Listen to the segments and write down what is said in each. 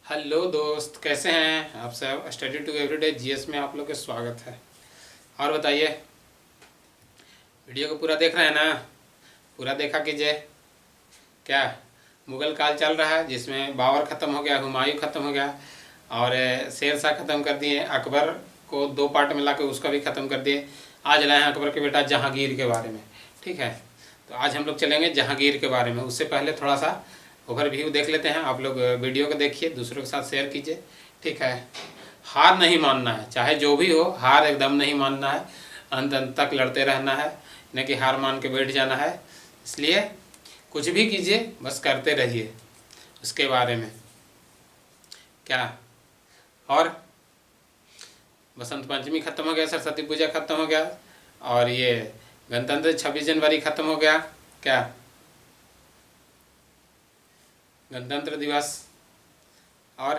Hello दोस्त, कैसे हैं आप सब। स्टडी टू एवरीडे जीएस में आप लोग का स्वागत है। और बताइए, वीडियो को पूरा देख रहे हैं ना। पूरा देखा कीजिए। क्या मुगल काल चल रहा है, जिसमें बाबर ख़त्म हो गया, हुमायूं ख़त्म हो गया और शेर शाह ख़त्म कर दिए। अकबर को दो पार्ट में ला के उसका भी ख़त्म कर दिए। आज लाए हैं अकबर के बेटा जहांगीर के बारे में। ठीक है, तो आज हम लोग चलेंगे जहांगीर के बारे में। उससे पहले थोड़ा सा ओवरव्यू देख लेते हैं। आप लोग वीडियो को देखिए, दूसरों के साथ शेयर कीजिए। ठीक है, हार नहीं मानना है, चाहे जो भी हो, हार एकदम नहीं मानना है। अंत अंत तक लड़ते रहना है, न कि हार मान के बैठ जाना है। इसलिए कुछ भी कीजिए, बस करते रहिए उसके बारे में। क्या, और बसंत पंचमी खत्म हो गया, सरस्वती पूजा खत्म हो गया और ये गणतंत्र 26 जनवरी खत्म हो गया। क्या, गणतंत्र दिवस। और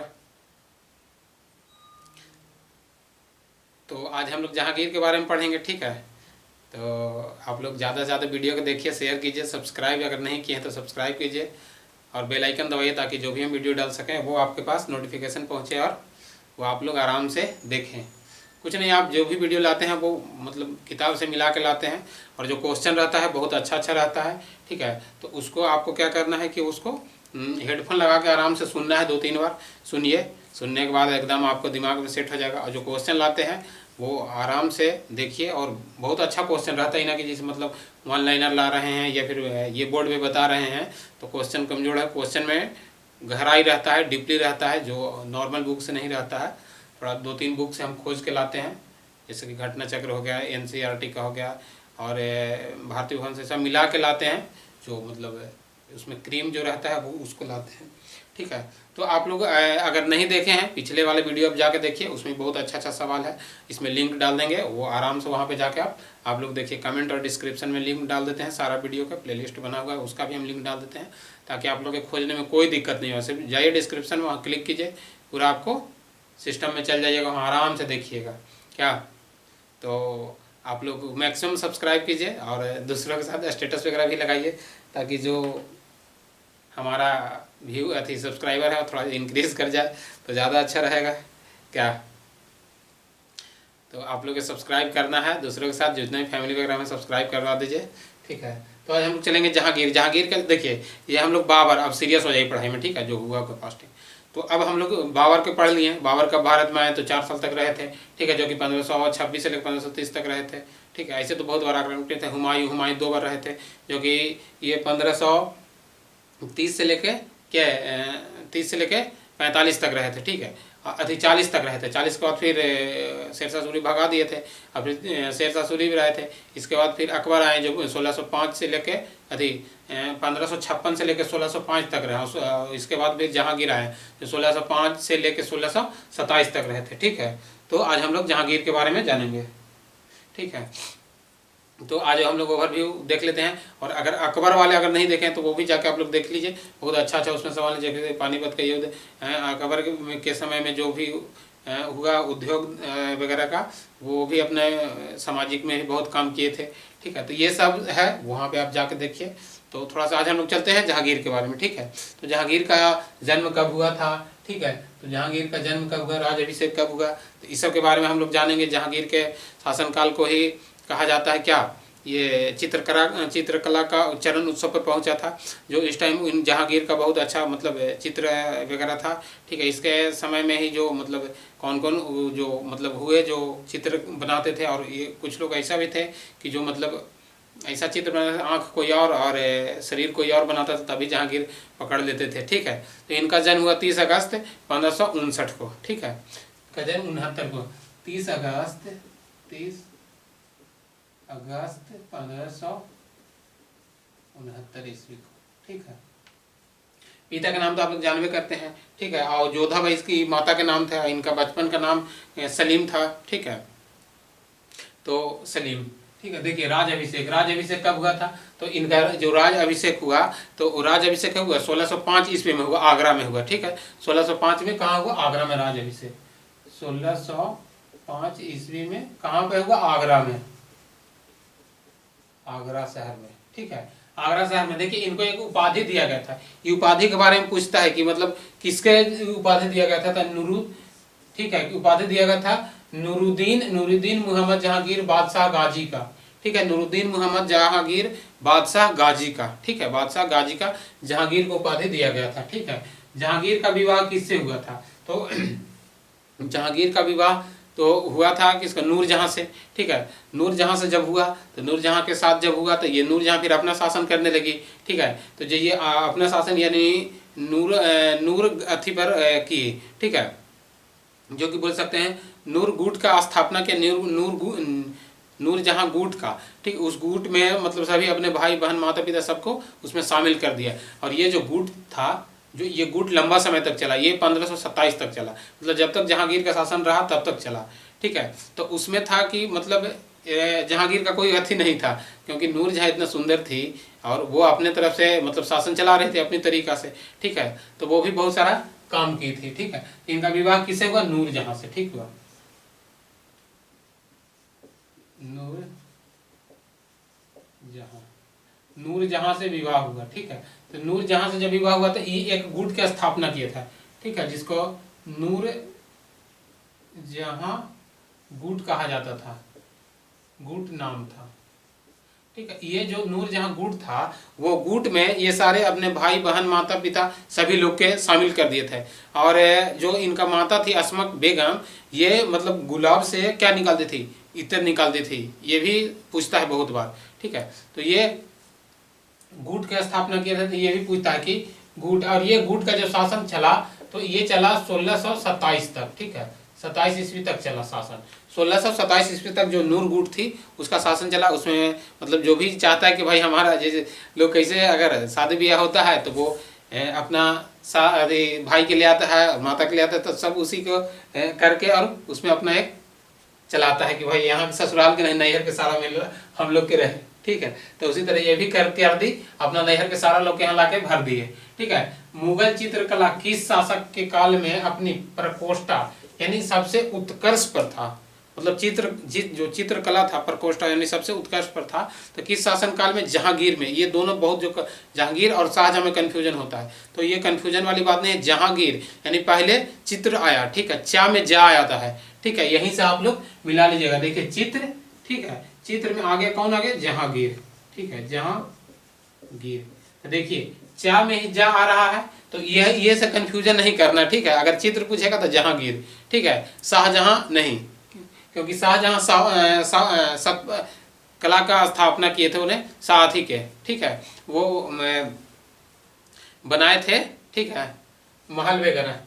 तो आज हम लोग जहांगीर के बारे में पढ़ेंगे। ठीक है, तो आप लोग ज़्यादा से ज़्यादा वीडियो को देखिए, शेयर कीजिए, सब्सक्राइब अगर नहीं किए हैं तो सब्सक्राइब कीजिए और बेल आइकन दबाइए, ताकि जो भी हम वीडियो डाल सकें वो आपके पास नोटिफिकेशन पहुंचे और वो आप लोग आराम से देखें। कुछ नहीं, आप जो भी वीडियो लाते हैं वो मतलब किताब से मिला के लाते हैं और जो क्वेश्चन रहता है बहुत अच्छा अच्छा रहता है। ठीक है, तो उसको आपको क्या करना है कि उसको हेडफोन लगा के आराम से सुनना है, 2-3 बार सुनिए। सुनने के बाद एकदम आपको दिमाग में सेट हो जाएगा। और जो क्वेश्चन लाते हैं वो आराम से देखिए, और बहुत अच्छा क्वेश्चन रहता है ना, कि जैसे मतलब वन लाइनर ला रहे हैं या फिर ये बोर्ड पे बता रहे हैं तो क्वेश्चन कमजोर है। क्वेश्चन में गहराई रहता है, डीपली रहता है, जो नॉर्मल बुक से नहीं रहता है। थोड़ा 2-3 बुक से हम खोज के लाते हैं, जैसे कि घटना चक्र हो गया, एनसीईआरटी का हो गया और भारतीय भवन से सब मिला के लाते हैं। जो मतलब उसमें क्रीम जो रहता है वो उसको लाते हैं। ठीक है, तो आप लोग अगर नहीं देखे हैं पिछले वाले वीडियो आप जाके देखिए, उसमें बहुत अच्छा अच्छा सवाल है। इसमें लिंक डाल देंगे, वो आराम से वहाँ पे जाके आप लोग देखिए। कमेंट और डिस्क्रिप्शन में लिंक डाल देते हैं। सारा वीडियो का प्लेलिस्ट बना हुआ है, उसका भी हम लिंक डाल देते हैं, ताकि आप लोग के खोजने में कोई दिक्कत नहीं हो। सिर्फ जाइए डिस्क्रिप्शन में, वहाँ क्लिक कीजिए, पूरा आपको सिस्टम में चल जाइएगा, वहाँ आराम से देखिएगा। क्या, तो आप लोग मैक्सिमम सब्सक्राइब कीजिए और दूसरों के साथ स्टेटस वगैरह भी लगाइए, ताकि जो हमारा व्यू अथी सब्सक्राइबर है थोड़ा इंक्रीज़ कर जाए तो ज़्यादा अच्छा रहेगा। क्या, तो आप लोग को सब्सक्राइब करना है, दूसरों के साथ जितने भी फैमिली वगैरह में सब्सक्राइब करवा दीजिए। ठीक है, तो आज हम लोग चलेंगे जहांगीर। जहांगीर का देखिए, ये हम लोग बाबर, अब सीरियस हो जाइए पढ़ाई में। ठीक है, जो हुआ का पास्ट है, तो अब हम लोग बाबर के पढ़ लिए। बाबर कब भारत में आए, तो 4 साल तक रहे थे। ठीक है, जो कि 1526 से लेकर 1530 तक रहे थे। ठीक है, ऐसे तो बहुत बार आक्रमण थे। हुमायूं हुमायूं 2 बार रहे थे, जो कि ये 1530 से लेके क्या 30 से लेके 45 तक रहे थे। ठीक है, अथी 40 तक रहे थे। 40 के बाद फिर शेरशाह सूरी भगा दिए थे, और फिर शेरशाह सूरी भी रहे थे। इसके बाद फिर अकबर आए, जो 1605 से लेके अथी 1556 से लेकर 1605 तक रहे। इसके बाद फिर जहांगीर आए, जो 1605 से लेकर 1627 तक रहे थे। ठीक है, तो आज हम लोग जहांगीर के बारे में जानेंगे। ठीक है, तो आज हम लोग ओवरव्यू देख लेते हैं। और अगर अकबर वाले अगर नहीं देखें तो वो भी जाके आप लोग देख लीजिए, बहुत अच्छा अच्छा उसमें सवाल है। जैसे पानीपत का युद्ध, अकबर के समय में जो भी हुआ उद्योग वगैरह का, वो भी अपने सामाजिक में भी बहुत काम किए थे। ठीक है, तो ये सब है, वहाँ पे आप जाके देखिए। तो थोड़ा सा आज हम लोग चलते हैं जहांगीर के बारे में। ठीक है, तो जहांगीर का जन्म कब हुआ था। ठीक है, तो जहांगीर का जन्म कब हुआ, राज अभिषेक कब हुआ, तो इस सब के बारे में हम लोग जानेंगे। जहांगीर के शासनकाल को ही कहा जाता है क्या, ये चित्रकला का चरण उत्सव पर पहुंचा था, जो इस टाइम इन जहांगीर का बहुत अच्छा मतलब चित्र वगैरह था। ठीक है, इसके समय में ही जो मतलब कौन कौन जो मतलब हुए, जो चित्र बनाते थे। और ये कुछ लोग ऐसा भी थे कि जो मतलब ऐसा चित्र बनाते थे, आँख कोई और शरीर कोई और बनाता था, तभी जहांगीर पकड़ लेते थे। ठीक है, तो इनका जन्म हुआ 30 अगस्त 1559 को। ठीक है, का जन्म 69 को, 30 अगस्त 1569 ईस्वी को। ठीक है, पिता का नाम तो आप लोग जानबे करते हैं। ठीक है, और जोधाबाई इसकी माता का नाम था। इनका बचपन का नाम सलीम था। ठीक है, तो सलीम। ठीक है, देखिए राज अभिषेक कब हुआ था, तो इनका जो राज अभिषेक हुआ, तो राज अभिषेक हुआ 1605 ईस्वी में हुआ, आगरा में हुआ। ठीक है, 1605 में कहाँ हुआ, आगरा में राज अभिषेक। 1605 ईस्वी में कहाँ पे हुआ, आगरा में, आगरा शहर में। ठीक है, आगरा शहर में। देखिए इनको एक उपाधि दिया गया था, ये उपाधि के बारे में पूछता है कि मतलब किसके उपाधि दिया गया था नूरू, ठीक है, उपाधि दिया गया था नूरुद्दीन मोहम्मद जहांगीर बादशाह गाजी का, ठीक है, नूरुद्दीन मोहम्मद जहांगीर बादशाह गाजी का, ठीक है, बादशाह गाजी का जहांगीर को उपाधि दिया गया था, ठीक है। जहांगीर का विवाह किससे हुआ था, तो जहांगीर का विवाह तो हुआ था किसका, नूरजहां से, ठीक है। नूरजहां से जब हुआ तो नूरजहां के साथ जब हुआ तो ये नूरजहां फिर अपना शासन करने लगी, ठीक है। तो जो ये अपना शासन यानी नूर अथी पर की, ठीक है, जो कि बोल सकते हैं नूर गुट का स्थापना किया, नूरजहां गुट का, ठीक, उस गुट में मतलब सभी अपने भाई बहन माता पिता सबको उसमें शामिल कर दिया। और ये जो गुट था, जो ये गुट लंबा समय तक चला, ये 1527 तक चला, मतलब जब तक जहांगीर का शासन रहा तब तक चला, ठीक है। तो उसमें था कि मतलब जहांगीर का कोई अथी नहीं था, क्योंकि नूरजहां इतना सुंदर थी और वो अपने तरफ से मतलब शासन चला रहे थे अपनी तरीका से, ठीक है। तो वो भी बहुत सारा काम की थी, ठीक है। इनका विवाह किससे हुआ, नूरजहां से, ठीक हुआ, नूरजहां से विवाह हुआ, ठीक है। तो नूरजहां से जब विवाह हुआ तो ये एक गुट की स्थापना किया था, ठीक है, जिसको नूरजहां गुट कहा जाता था, गुट नाम था, ठीक है। ये जो नूरजहां गुट था, वो गुट में ये सारे अपने भाई बहन माता पिता सभी लोग के शामिल कर दिए थे। और जो इनका माता थी असमक बेगम, ये मतलब गुलाब से क्या निकालती थी, इत्र निकालती थी, ये भी पूछता है बहुत बार, ठीक है। तो ये गुट की स्थापना किया था, तो ये भी पूछता है कि गुट, और ये गुट का जो शासन चला तो ये चला 1627 तक, ठीक है, 27 ईस्वी तक चला शासन। 1627 ईस्वी तक जो नूर गुट थी उसका शासन चला। उसमें मतलब जो भी चाहता है कि भाई हमारा जैसे लोग कैसे अगर शादी ब्याह होता है तो वो अपना अरे भाई के लिए आता है, माता के लिए आता है, तो सब उसी को करके और उसमें अपना एक चलाता है कि भाई यहाँ ससुराल के नहीं, नैहर के सारा मिल हम लोग के रहे, ठीक है। तो उसी तरह ये भी कर दी, अपना नैहर के सारा लोग के यहाँ लाके भर दिए, ठीक है। मुगल चित्रकला किस शासक के काल में अपनी प्रकोष्ठा यानी सबसे उत्कर्ष पर था, मतलब जो चित्रकला था प्रकोष्ठा यानी सबसे उत्कर्ष पर था, तो किस शासन काल में, जहांगीर में। ये दोनों बहुत जो जहांगीर और शाहजहां में कन्फ्यूजन होता है, तो ये कन्फ्यूजन वाली बात नहीं है। जहांगीर यानी पहले चित्र आया, ठीक है, चा में जा आता है, ठीक है, यहीं से आप लोग मिला लीजिएगा। देखिए चित्र, ठीक है, चित्र में आगे कौन आ गया, जहांगीर, ठीक है, जहांगीर। तो देखिए चा में ही जा आ रहा है, तो ये से कंफ्यूजन नहीं करना, ठीक है। अगर चित्र पूछेगा तो जहांगीर, ठीक है, शाहजहां नहीं, क्योंकि शाहजहां कला का स्थापना किए थे, उन्हें साथी के, ठीक है, वो बनाए थे, ठीक है, महल वगैरह,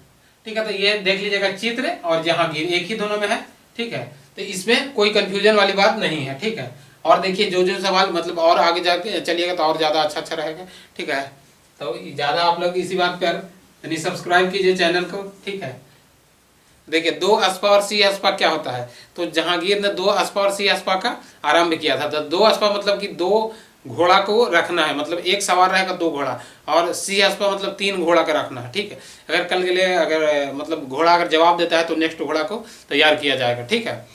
ठीक है। तो ये देख लीजिएगा चित्र और जहांगीर एक ही दोनों में है, ठीक है। तो इसमें कोई कंफ्यूजन वाली बात नहीं है, ठीक है। और देखिए जो जो सवाल मतलब और आगे जाके चलिएगा तो और ज़्यादा अच्छा रहेगा, ठीक है। तो ज़्यादा आप लोग इसी बात पर यानी सब्सक्राइब कीजिए चैनल को, ठीक है। देखिए दो अस्पा और सी अस्पा क्या होता है, तो जहांगीर ने दो अस्पा और सी अस्पा का आरंभ किया था। तो दो अस्पा मतलब कि दो घोड़ा को रखना है, मतलब एक सवार रहेगा दो घोड़ा, और सी अस्पा मतलब 3 घोड़ा का रखना है, ठीक है। अगर कल के लिए अगर मतलब घोड़ा अगर जवाब देता है तो नेक्स्ट घोड़ा को तैयार किया जाएगा, ठीक है।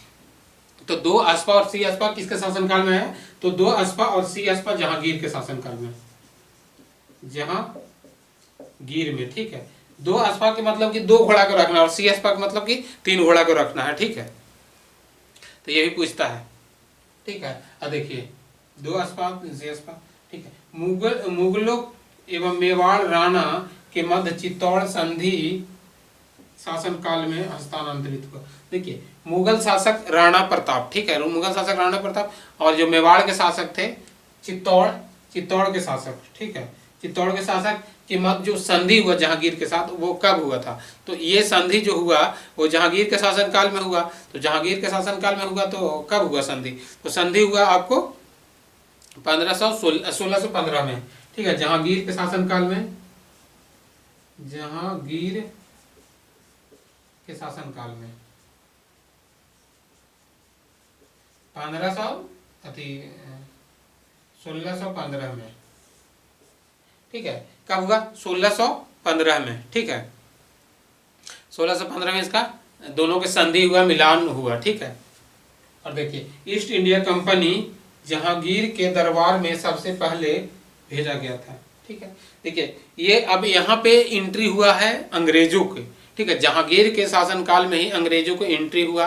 तो दो अस्पा और सी अस्पा किसके शासनकाल में है, तो दो अस्पा और सी अस्पा जहांगीर के शासनकाल में, जहांगीर में, ठीक है। दो अस्पा के मतलब कि 2 घोड़ा को रखना, और सी अस्पा का मतलब कि 3 घोड़ा को रखना है, ठीक है। तो ये भी पूछता है, ठीक है। अब देखिए 2 अस्पा सी अस्पा, ठीक है। मुगलों एवं मेवाड़ राणा के मध्य चित्तौड़ संधि शासन काल में हस्तांतरित हुआ। देखिए मुगल शासक राणा प्रताप, ठीक है, मुगल शासक राणा प्रताप, और जो मेवाड़ के शासक थे चित्तौड़ के शासक, ठीक है, चित्तौड़ के शासक के मध्य जो संधि हुआ जहांगीर के साथ, वो कब हुआ था, तो ये संधि जो हुआ वो जहांगीर के शासनकाल में हुआ। तो जहांगीर के शासनकाल में हुआ तो कब हुआ संधि, तो संधि हुआ आपको 1615 में, ठीक है, जहांगीर के शासनकाल में, जहांगीर के शासनकाल में 1615 में, ठीक है। कब हुआ, 1615 में, ठीक है, 1615 में इसका दोनों के संधि हुआ, मिलान हुआ, ठीक है। और देखिए ईस्ट इंडिया कंपनी जहांगीर के दरबार में सबसे पहले भेजा गया था। ठीक है, देखिए ये अब यहाँ पे एंट्री हुआ है अंग्रेजों के। ठीक है, जहांगीर के शासनकाल में ही अंग्रेजों को एंट्री हुआ,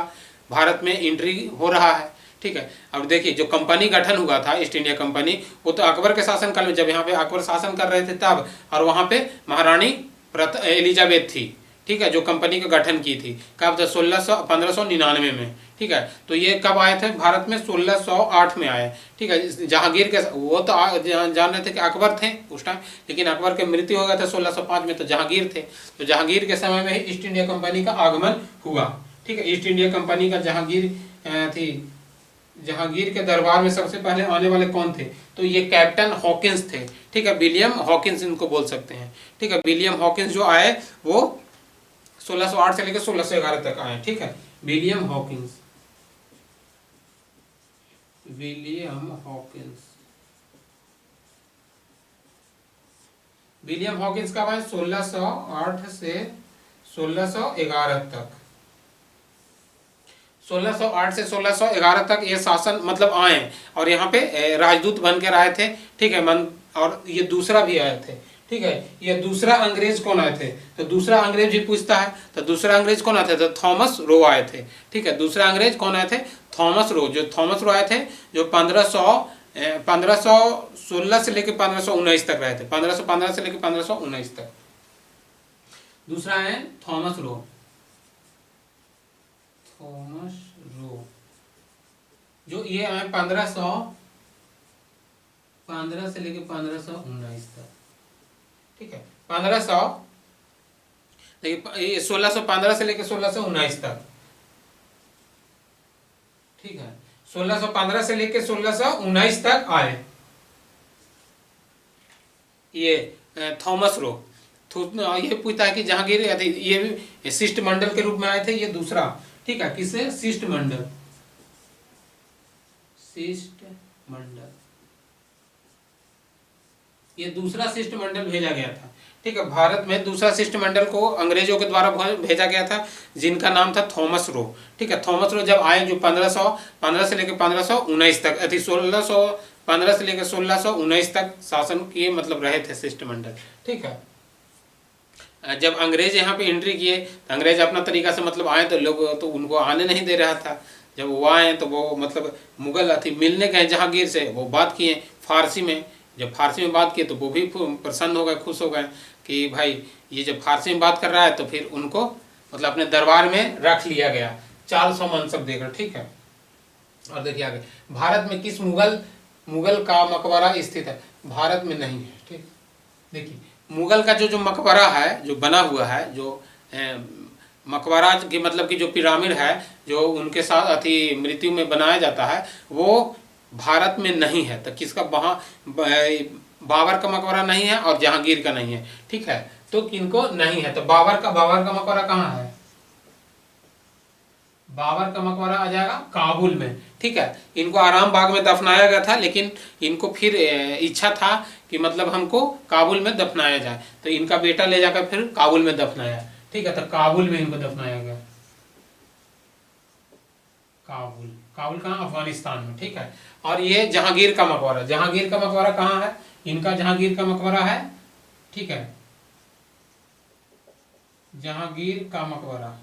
भारत में एंट्री हो रहा है। ठीक है, अब देखिए जो कंपनी गठन हुआ था ईस्ट इंडिया कंपनी, वो तो अकबर के शासनकाल में, जब यहाँ पे अकबर शासन कर रहे थे तब, और वहाँ पे महारानी एलिजाबेथ थी। ठीक है, जो कंपनी का गठन की थी, कब था? 1599 में। ठीक है, तो ये कब आए थे भारत में? 1608 में आए। ठीक है, जहांगीर के, वो तो जान रहे थे कि अकबर थे उस टाइम, लेकिन अकबर के मृत्यु हो गया था 1605 में, तो जहांगीर थे। तो जहांगीर के समय में ही ईस्ट इंडिया कंपनी का आगमन हुआ। ठीक है, ईस्ट इंडिया कंपनी का जहांगीर थी, जहांगीर के दरबार में सबसे पहले आने वाले कौन थे? तो ये कैप्टन हॉकिंस थे। ठीक है, विलियम हॉकिंस इनको बोल सकते हैं। ठीक है, विलियम हॉकिंस जो आए वो 1608 से लेकर 1611 तक आए। ठीक है, William Hawkins, William Hawkins, William Hawkins कब आए? 1608 से 1611 तक। 1608 से 1611 तक ये शासन मतलब आए, और यहाँ पे राजदूत बन कर आए थे। ठीक है, और ये दूसरा भी आए थे। ठीक है, ये दूसरा अंग्रेज कौन आए थे? तो दूसरा अंग्रेज भी पूछता है, तो दूसरा अंग्रेज कौन आए थे? तो थॉमस रो आए थे। ठीक है, दूसरा अंग्रेज कौन आए थे? Thomas Roe. जो थॉमस रो आए थे, जो 1516 से लेकर 1519 तक रहे थे, 1515 से लेकर 1519 तक। दूसरा है थॉमस रो, थॉमस रो, जो ये आए 1515 से लेकर 1519 तक। ठीक है, 1500 देखिए 1615 से लेकर 1619 तक। ठीक है, 1615 से लेकर 1619 तक आए ये थॉमस रो। ये पूछता है कि जहांगीर, ये भी शिष्टमंडल के रूप में आए थे, ये दूसरा। ठीक है, किससे? शिष्टमंडल, शिष्टमंडल, ये दूसरा शिष्टमंडल भेजा गया था। ठीक है, भारत में दूसरा शिष्टमंडल को अंग्रेजों के द्वारा भेजा गया था, जिनका नाम था थॉमस रो। ठीक है, थॉमस रो जब आए, जो 1515 से लेकर 1519 तक, 1615 से लेकर 1619 तक शासन किए, मतलब रहे थे शिष्टमंडल। ठीक है, जब अंग्रेज यहाँ पे एंट्री किए, तो अंग्रेज अपना तरीका से मतलब आए, तो लोग तो उनको आने नहीं दे रहा था। जब वो आए तो वो मतलब मुगल मिलने गए जहांगीर से, वो बात किए फारसी में। जब फारसी में बात किए तो वो भी प्रसन्न हो गए, खुश हो गए कि भाई ये जब फारसी में बात कर रहा है, तो फिर उनको मतलब अपने दरबार में रख लिया गया 400 मनसब देकर। ठीक है, और देखिए आगे, भारत में किस मुगल का मकबरा स्थित है? भारत में नहीं है। ठीक, देखिए मुगल का जो मकबरा है, जो बना हुआ है, जो मकबरा की मतलब कि जो पिरामिड है, जो उनके साथ मृत्यु में बनाया जाता है, वो भारत में नहीं है। तो किसका? वहाँ बाबर का मकबरा नहीं है और जहांगीर का नहीं है। ठीक है, तो किनको नहीं है? तो बाबर का मकबरा कहाँ है? बाबर का मकबरा आ जाएगा काबुल में। ठीक है, इनको आराम बाग में दफनाया गया था, लेकिन इनको फिर इच्छा था कि मतलब हमको काबुल में दफनाया जाए, तो इनका बेटा ले जाकर फिर काबुल में दफनाया। ठीक है, तो काबुल में इनको दफनाया गया। काबुल कहाँ? अफगानिस्तान में। ठीक है, और ये जहांगीर का मकबरा, जहांगीर का मकबरा कहाँ है? इनका जहांगीर का मकबरा है। ठीक है, जहांगीर का मकबरा,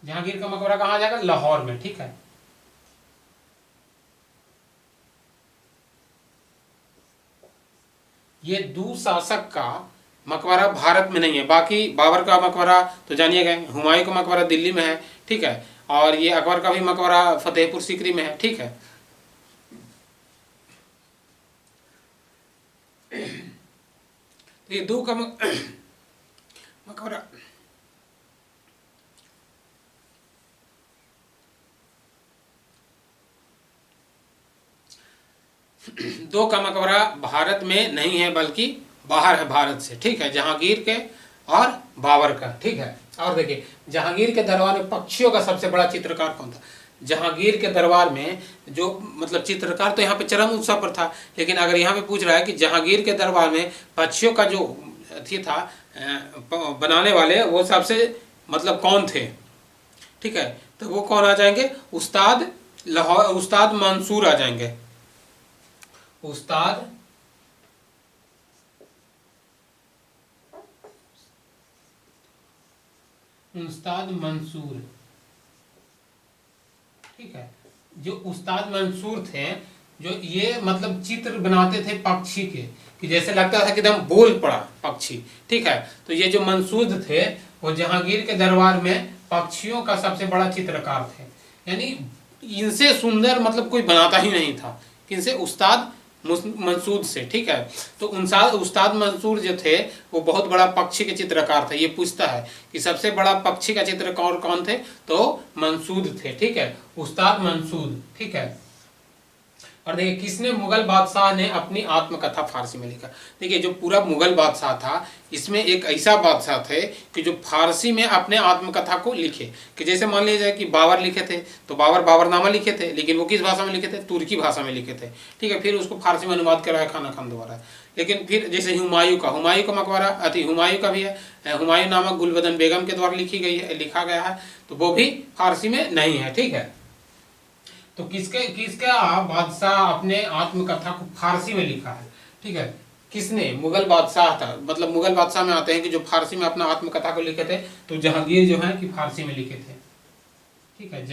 जहांगीर का मकबरा कहाँ आ जाएगा? लाहौर में। ठीक है, ये दुशासक का मकबरा भारत में नहीं है। बाकी बाबर का मकबरा तो जानिए गए, हुमायूं का मकबरा दिल्ली में है। ठीक है, और ये अकबर का भी मकबरा फतेहपुर सीकरी में है। ठीक है, तो ये दो का मकबरा दो का मकबरा भारत में नहीं है, बल्कि बाहर है भारत से। ठीक है, जहांगीर के और बाबर का। ठीक है, और देखिए जहांगीर के दरबार में पक्षियों का सबसे बड़ा चित्रकार कौन था? जहांगीर के दरबार में जो मतलब चित्रकार तो यहाँ पे चरम उत्साह पर था, लेकिन अगर यहाँ पे पूछ रहा है कि जहांगीर के दरबार में पक्षियों का जो था बनाने वाले, वो सबसे मतलब कौन थे? ठीक है, तो वो कौन आ जाएंगे? उस्ताद मंसूर आ जाएंगे। उस्ताद उस्ताद मंसूर, ठीक है। जो उस्ताद मंसूर थे, जो ये मतलब चित्र बनाते थे पक्षी के, कि जैसे लगता था कि एकदम बोल पड़ा पक्षी, ठीक है। तो ये जो मंसूर थे वो जहांगीर के दरबार में पक्षियों का सबसे बड़ा चित्रकार थे, यानी इनसे सुंदर मतलब कोई बनाता ही नहीं था। किनसे? उस्ताद मंसूर से, ठीक है। तो उस्ताद मंसूर जो थे वो बहुत बड़ा पक्षी के चित्रकार थे। ये पूछता है कि सबसे बड़ा पक्षी का चित्रकार कौन थे, तो मंसूर थे, ठीक है, उस्ताद मंसूर, ठीक है। और देखिए किसने मुगल बादशाह ने अपनी आत्मकथा फारसी में लिखा। देखिए जो पूरा मुगल बादशाह था, इसमें एक ऐसा बादशाह थे कि जो फारसी में अपने आत्मकथा को लिखे, कि जैसे मान लीजिए कि बाबर लिखे थे, तो बाबरनामा लिखे थे, लेकिन वो किस भाषा में लिखे थे? तुर्की भाषा में लिखे थे, ठीक है। फिर उसको फारसी में अनुवाद कराया खाना खान द्वारा। लेकिन फिर जैसे हुमायूं का मकबरा हुमायूं का भी है, हुमायूं नामक गुलबदन बेगम के द्वारा लिखा गया है, तो वो भी फारसी में नहीं है, ठीक है। तो किसका बादशाह अपने आत्मकथा को फारसी में लिखा है, ठीक है। किसने? मुगल बादशाह था, मतलब मुगल बादशाह में आते हैं कि जो फारसी में अपना आत्मकथा को लिखे थे, तो जहांगीर जो है कि फारसी में लिखे थे, ठीक है।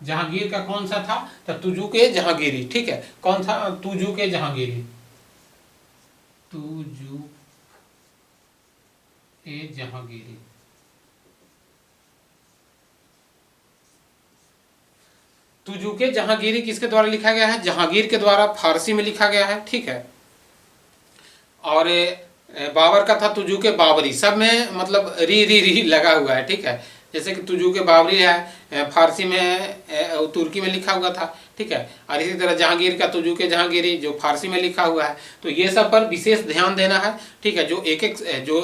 जहांगीर का कौन सा था? तो तुजुके जहांगीरी, ठीक है। कौन था? तुजुके जहांगीरी, जहांगीरी। तुजुके जहांगीरी किसके द्वारा लिखा गया है? जहांगीर के द्वारा फारसी में लिखा गया है, ठीक है। और बाबर का था तुजुके बाबरी, सब में मतलब री लगा हुआ है, ठीक है। जैसे कि तुजुके बाबरी है, फारसी में तुर्की में लिखा हुआ था, ठीक है। और इसी तरह जहांगीर का तुजुके जहांगीरी जो फारसी में लिखा हुआ है। तो ये सब पर विशेष ध्यान देना है, ठीक है। जो एक जो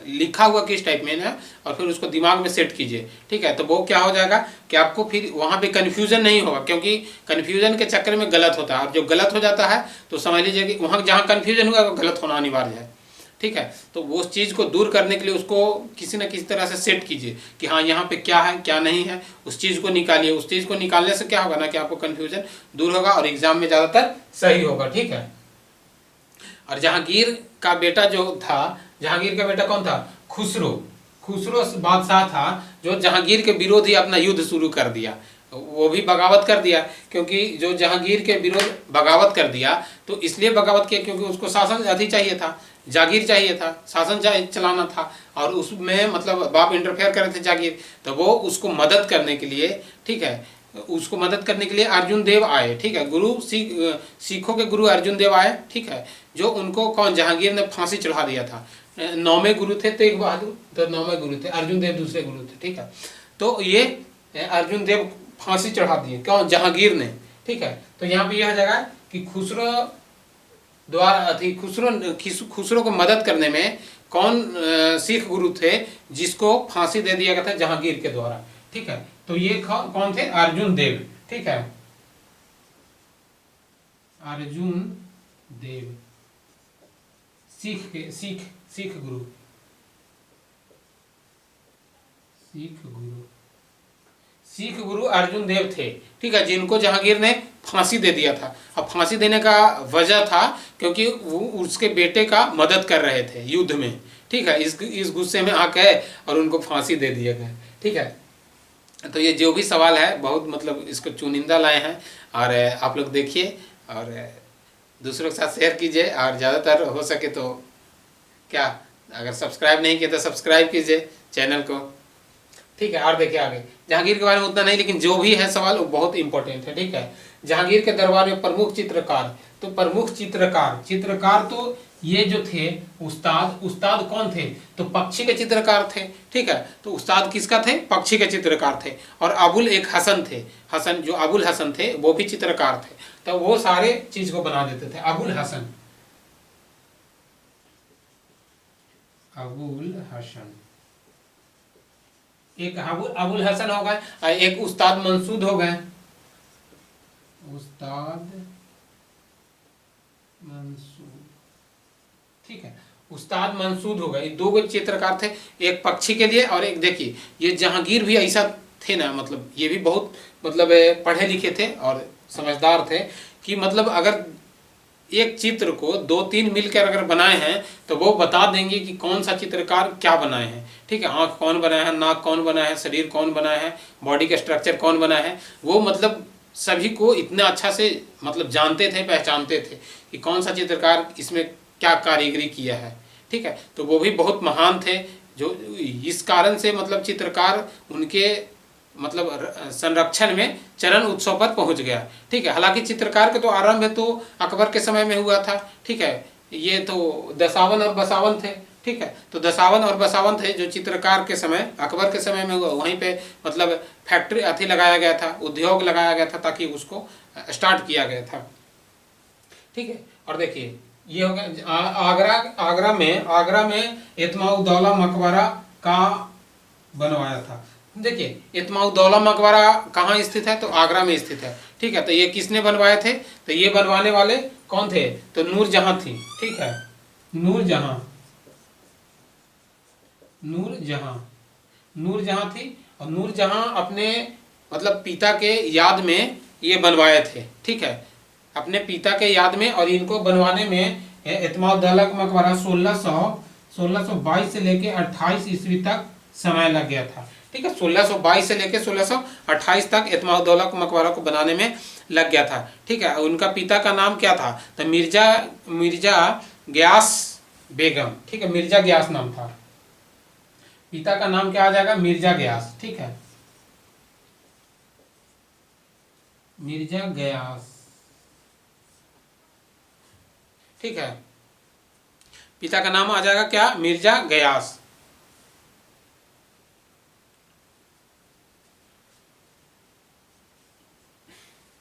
लिखा हुआ किस टाइप में ना, और फिर उसको दिमाग में सेट कीजिए, ठीक है। तो वो क्या हो जाएगा कि आपको फिर वहाँ पे कन्फ्यूजन नहीं होगा, क्योंकि कन्फ्यूजन के चक्कर में गलत होता है। और जो गलत हो जाता है तो समझ लीजिए कि वहाँ जहाँ कन्फ्यूजन हुआ वो गलत होना अनिवार्य है, ठीक है। तो वो उस चीज़ को दूर करने के लिए उसको किसी न किसी तरह से सेट कीजिए कि हाँ यहाँ पे क्या है क्या नहीं है, उस चीज़ को निकालिए। उस चीज़ को निकालने से क्या होगा ना कि आपको कन्फ्यूजन दूर होगा और एग्जाम में ज़्यादातर सही होगा, ठीक है। और जहांगीर का बेटा जो था, जहांगीर का बेटा कौन था? खुसरो बादशाह था, जो जहांगीर के विरोध ही अपना युद्ध शुरू कर दिया। वो भी बगावत कर दिया, क्योंकि जो जहांगीर के विरोध बगावत कर दिया, तो इसलिए बगावत किया क्योंकि उसको शासन अधिक चाहिए था, जागीर चाहिए था, शासन चलाना था। और उसमें मतलब बाप इंटरफेयर कर रहे थे जागीर, तो वो उसको मदद करने के लिए, ठीक है, उसको मदद करने के लिए अर्जुन देव आए, ठीक है। सिखों के गुरु अर्जुन देव आए, ठीक है। जो उनको कौन? जहांगीर ने फांसी चढ़ा दिया था। 9वें गुरु थे तेग बहादुर, तो 9वें गुरु थे, अर्जुन देव दूसरे गुरु थे, ठीक है। तो ये अर्जुन देव फांसी चढ़ा दिए, कौन? जहांगीर ने, ठीक है। तो यहाँ पे यह हो जाएगा कि खुसरो द्वारा खुसरो को मदद करने में कौन सिख गुरु थे जिसको फांसी दे दिया गया था जहांगीर के द्वारा, ठीक है। तो ये कौन थे? अर्जुन देव, ठीक है, अर्जुन देव, सिख गुरु अर्जुन देव थे, ठीक है, जिनको जहांगीर ने फांसी दे दिया था। अब फांसी देने का वजह था क्योंकि वो उसके बेटे का मदद कर रहे थे युद्ध में, ठीक है। इस गुस्से में आके और उनको फांसी दे दिया गया, ठीक है। तो ये जो भी सवाल है बहुत मतलब इसको चुनिंदा लाए हैं, और आप लोग देखिए और दूसरों के साथ शेयर कीजिए, और ज़्यादातर हो सके तो क्या, अगर सब्सक्राइब नहीं किया तो सब्सक्राइब कीजिए चैनल को, ठीक है। और देखिए आगे जहांगीर के बारे में उतना नहीं, लेकिन जो भी है सवाल वो बहुत इंपॉर्टेंट है, ठीक है। जहांगीर के दरबार में प्रमुख चित्रकार, तो प्रमुख चित्रकार तो ये जो थे उस्ताद कौन थे? तो पक्षी के चित्रकार थे, ठीक है। तो उस्ताद किसका थे? पक्षी के चित्रकार थे। और अबुल एक हसन थे, जो अबुल हसन थे वो भी चित्रकार थे, तो वो सारे चीज को बना देते थे। अबुल हसन एक अबुल हसन हो गए, एक उस्ताद मंसूद हो गए, ठीक है, उस्ताद मंसूद हो गए। दो चित्रकार थे, एक पक्षी के लिए और एक, देखिए ये जहांगीर भी ऐसा थे ना, मतलब ये भी बहुत मतलब पढ़े लिखे थे और समझदार थे कि मतलब अगर एक चित्र को 2-3 मिलकर अगर बनाए हैं तो वो बता देंगे कि कौन सा चित्रकार क्या बनाए हैं। ठीक है, आँख कौन बनाया है, नाक कौन बनाया है, शरीर कौन बनाया है, बॉडी का स्ट्रक्चर कौन बनाया है, वो मतलब सभी को इतना अच्छा से मतलब जानते थे, पहचानते थे कि कौन सा चित्रकार इसमें क्या कारीगरी किया है। ठीक है, तो वो भी बहुत महान थे, जो इस कारण से मतलब चित्रकार उनके मतलब संरक्षण में चरण उत्सव पर पहुंच गया। ठीक है, हालांकि चित्रकार का तो आरंभ है तो अकबर के समय में हुआ था। ठीक है, ये तो दसावन और बसावन थे। ठीक है, तो दसावन और बसावन थे जो चित्रकार के समय, अकबर के समय में हुआ। वहीं पे मतलब फैक्ट्री अथी लगाया गया था, उद्योग लगाया गया था ताकि उसको स्टार्ट किया गया था। ठीक है, और देखिए ये हो गया आगरा में इत्माउद्दौला मकबरा का बनवाया था। देखिए इत्माउद्दौला मकबरा कहाँ स्थित है, तो आगरा में स्थित है। ठीक है, तो ये किसने बनवाए थे, तो ये बनवाने वाले कौन थे, तो नूरजहां थी। ठीक है, नूरजहां थी, और नूरजहां अपने मतलब पिता के याद में ये बनवाए थे। ठीक है, अपने पिता के याद में, और इनको बनवाने में इत्माउद्दौला मकबरा 1622 से लेके 28 ईस्वी तक समय लग गया था। ठीक है, 1622 से लेके 1628 तक इत्माउद्दौला मकबरा को बनाने में लग गया था। ठीक है, उनका पिता का नाम क्या था, तो मिर्जा गयास बेगम। ठीक है, मिर्जा गयास नाम था, पिता का नाम क्या आ जाएगा, मिर्जा गयास। ठीक है, मिर्जा गयास। ठीक है, पिता का नाम आ जाएगा क्या, मिर्जा गयास।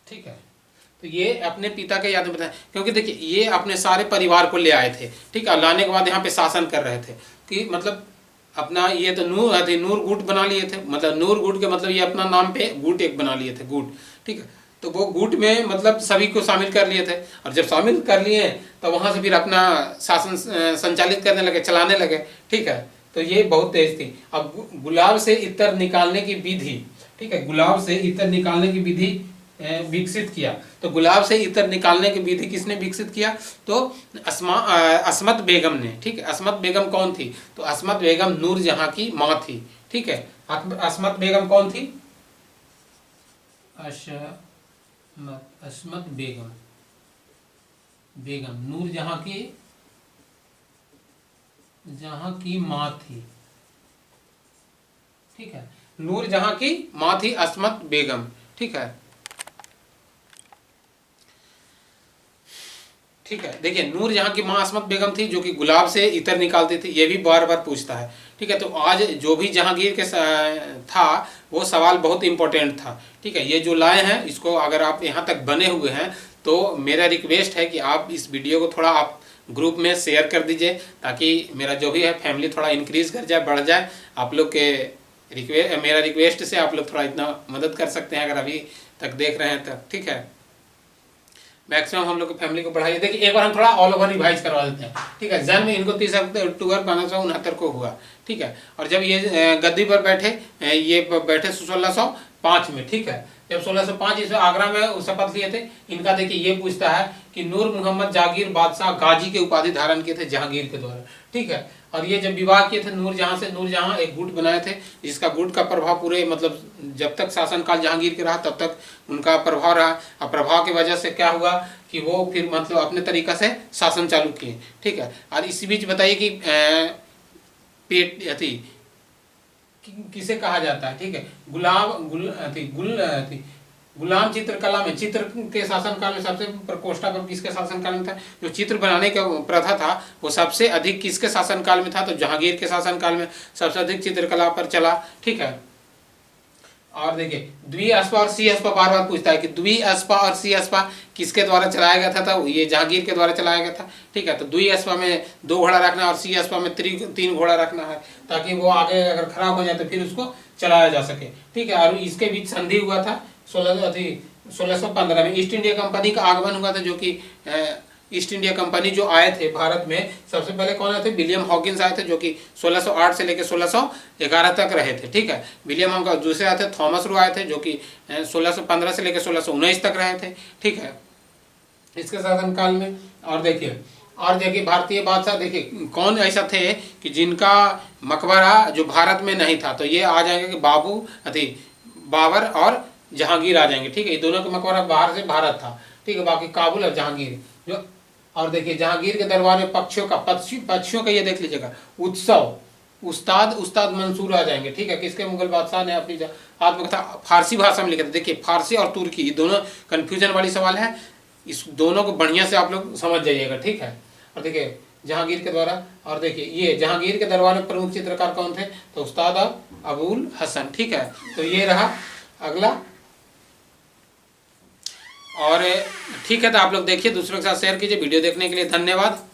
ठीक है, तो ये अपने पिता के याद में बताया, क्योंकि देखिए ये अपने सारे परिवार को ले आए थे। ठीक है, लाने के बाद यहाँ पे शासन कर रहे थे कि मतलब अपना ये तो नूर गुट बना लिए थे, मतलब नूर गुट के मतलब ये अपना नाम पे गुट एक बना लिए थे, गुट। ठीक है, तो वो गुट में मतलब सभी को शामिल कर लिए थे, और जब शामिल कर लिए तो वहाँ से फिर अपना शासन संचालित करने लगे, चलाने लगे। ठीक है, तो ये बहुत तेज थी। अब गुलाब से इत्र निकालने की विधि, ठीक है, गुलाब से इत्र निकालने की विधि विकसित किया। तो गुलाब से इत्र निकालने की विधि किसने विकसित किया, तो अस्मत बेगम ने। ठीक है, अस्मत बेगम कौन थी, तो अस्मत बेगम नूरजहां की माँ थी। ठीक है, अस्मत बेगम कौन थी, अस्मत बेगम नूरजहां की माँ थी। ठीक है, नूरजहां की माँ थी अस्मत बेगम। ठीक है, ठीक है, देखिए नूरजहां की माँ अस्मत बेगम थी जो कि गुलाब से इत्र निकालती थी। ये भी बार बार पूछता है। ठीक है, तो आज जो भी जहांगीर के था वो सवाल बहुत इंपॉर्टेंट था। ठीक है, ये जो लाए हैं इसको अगर आप यहाँ तक बने हुए हैं तो मेरा रिक्वेस्ट है कि आप इस वीडियो को थोड़ा आप ग्रुप में शेयर कर दीजिए, ताकि मेरा जो भी है फैमिली थोड़ा इंक्रीज कर जाए, बढ़ जाए। आप लोग के मेरा रिक्वेस्ट से आप लोग थोड़ा इतना मदद कर सकते हैं अगर अभी तक देख रहे हैं तो। ठीक है, मैक्सिमम हम लोग की फैमिली को बढ़ाइए। देखिए एक बार हम थोड़ा ऑल ओवर रिवाइज करवा देते हैं। ठीक है, जन्म इनको 30 अक्टूबर 1569 को हुआ। ठीक है, और जब ये गद्दी पर बैठे, ये बैठे 1605 में। ठीक है, जब 1605 इसमें आगरा में शपथ लिए थे। इनका देखिए ये पूछता है कि नूर मोहम्मद जागीर बादशाह गाजी के उपाधि धारण किए थे जहांगीर के द्वारा। ठीक है, और ये जब विवाह किए थे नूरजहां से, नूरजहां एक गुट बनाए थे जिसका गुट का प्रभाव पूरे मतलब जब तक शासनकाल जहांगीर के रहा तब तक उनका प्रभाव रहा। और प्रभाव की वजह से क्या हुआ कि वो फिर मतलब अपने तरीक़ा से शासन चालू किए। ठीक है, और इसी बीच बताइए कि पेट अथी किसे कहा जाता है। ठीक है, गुलाम चित्रकला में, चित्र के शासनकाल में सबसे प्रकोष्ठा पर किसके शासनकाल में था, जो चित्र बनाने का प्रथा था वो सबसे अधिक किसके शासनकाल में था, तो जहांगीर के शासनकाल में सबसे अधिक चित्रकला पर चला। ठीक है, और देखिए द्विअस्पा और सी अस्पा बार बार पूछता है कि द्विअस्पा और सी अस्पा किसके द्वारा चलाया गया था, तो ये जहांगीर के द्वारा चलाया गया था। ठीक है, तो द्विअस्पा में 2 घोड़ा रखना और सी अस्पा में 3 घोड़ा रखना है, ताकि वो आगे अगर खराब हो जाए तो फिर उसको चलाया जा सके। ठीक है, और इसके बीच संधि हुआ था 1615 में। ईस्ट इंडिया कंपनी का आगमन हुआ था, जो कि ईस्ट इंडिया कंपनी जो आए थे भारत में, सबसे पहले कौन आए थे, विलियम हॉकिंस आए थे, जो कि 1608 से लेकर 1611 तक रहे थे। ठीक है, विलियम हॉकिंस। दूसरे आए थे थॉमस रो आए थे, जो कि 1615 से लेकर 1619 तक रहे थे। ठीक है, इसके शासनकाल में। और देखिए भारतीय बादशाह देखिए कौन ऐसा थे कि जिनका मकबरा जो भारत में नहीं था, तो ये आ जाएंगे कि बाबर और जहांगीर आ जाएंगे, ठीक है। ये दोनों का मकबरा बाहर से भारत था, ठीक है। बाकी काबुल और जहांगीर जो, और देखिए जहांगीर के दरबार में पक्षियों का ये देख लीजिएगा उत्सव, उस्ताद मंसूर आ जाएंगे, ठीक है। किसके, मुगल बादशाह ने अपनी आत्मकथा फारसी भाषा में लिखा था। देखिए फारसी और तुर्की ये दोनों कन्फ्यूजन वाली सवाल है, इस दोनों को बढ़िया से आप लोग समझ जाइएगा, ठीक है। और देखिए जहांगीर के द्वारा, और देखिए ये जहांगीर के दरबार में प्रमुख चित्रकार कौन थे, तो उस्ताद अबुल हसन, ठीक है। तो ये रहा अगला, और ठीक है। तो आप लोग देखिए, दूसरों के साथ शेयर कीजिए। वीडियो देखने के लिए धन्यवाद।